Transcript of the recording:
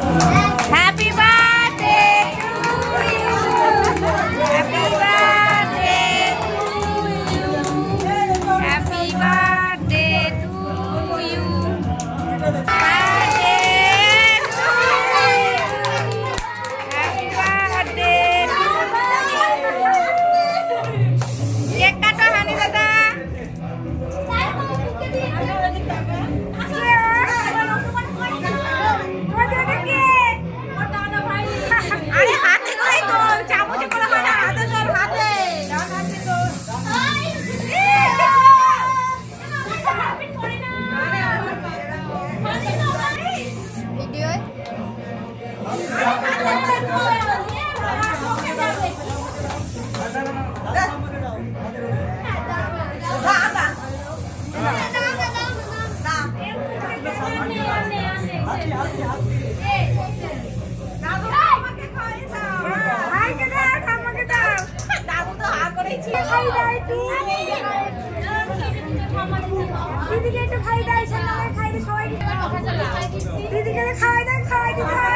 Happy birthday to you. Happy birthday to you. Happy birthday to you. Birthday to you. Happy birthday to you. Cake কাটো হানি দাদা। আরে হাতে করে তো চামচে করে হয় না, হাতে ধর হাতে। ভিডিও দিদিকে একটু খাই দেয়, সবাই খাই দিয়ে সবাই দিদিকে খাওয়াই দেয়, খাওয়াই দিতে